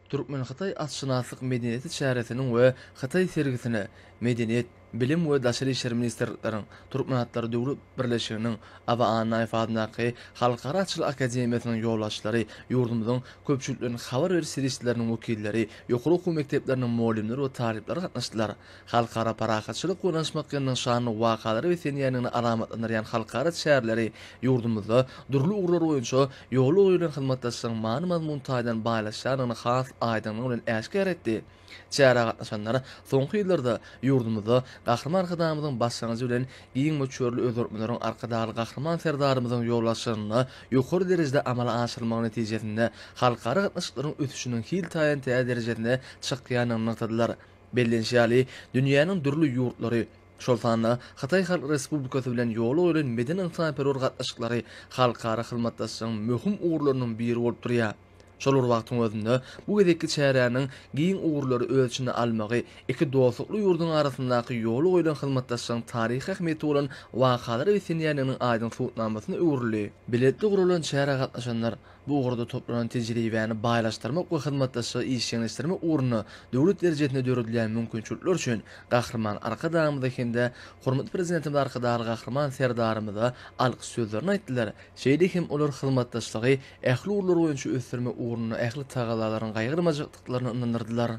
Türkmen Xitay atşynaslyk medeniyeti çäresiniň we Xitay sergisine medeniyet, bilim we daşary işler ministrlikleriň Türkmenatlar döwlet birleşiginiň ABA-ny ifadyndaky Halkara Açyl Akademiýasynyň ýolbaşçylary, ýurdumyzyň köpçülikleriniň habar berişçileriniň wekilleri, ýokary okuw mekdepleriniň muallimleri we talipleri gatnaşdylar. Halkara parahatçylyk gurnaşmakynyň şanly wakalary we senýanyny alamatlandyran halkara şäherleri ýurdumyzda durly ugrar boýunça ýoly oýulan hyzmatdaşlygyň many mazmun taýdan baýlaşýanyny has aýdanyň bilen äşkär etdi. Çäre gatnaşanlar soňky ýyllarda ýurdumyzda gahrman hydamyzyň başlangyjy bilen giň möçörli özörtmeleriň arkadaly gahrman serdarymyzyň ýollaşygyny ýokary derejede amala aşyrylmagy netijesinde halkara gatnaşyklaryň ötüşiniň hil taýan derejesinde çykýanyny nykdylar. Bellenşäli dünýäniň durly ýurtlary şoltana Xitay Halk Respublikasy bilen ýoly bolan meden insan-perwer gatnaşyklary halkara hyzmatdaşlygyň möhüm ugurlarynyň biri bolup durýar. Şol wagtyň özünde bu gedekki çäräniň giň ugurlary ölçüne almagy iki dostlukly ýurduň arasyndaky ýoly boýlan hyzmatdaşlygyň taryhy ähmiýeti bolan wakalary we senýanynyň aýdyn tutnamasyny öwrüli. Biletli gurulan çäre gatnaşanlar bu ugurda toplanan tejribäni baýlaşdyrmak we hyzmatdaşlygy işleňişdirmek ugruna döwlet derejesinde döredilýän mümkinçilikler üçin gahrman arka damyda hende hormatly prezidentimiz arkadaly gahrman serdarymyza alkyş sözlerini aýtdylar. Şeýle hem olar hyzmatdaşlygy ähli ugurlar boýunça ösdürme ugruna ähli tagalaryň gaýgyrmajyklyklaryny ynandyrdylar.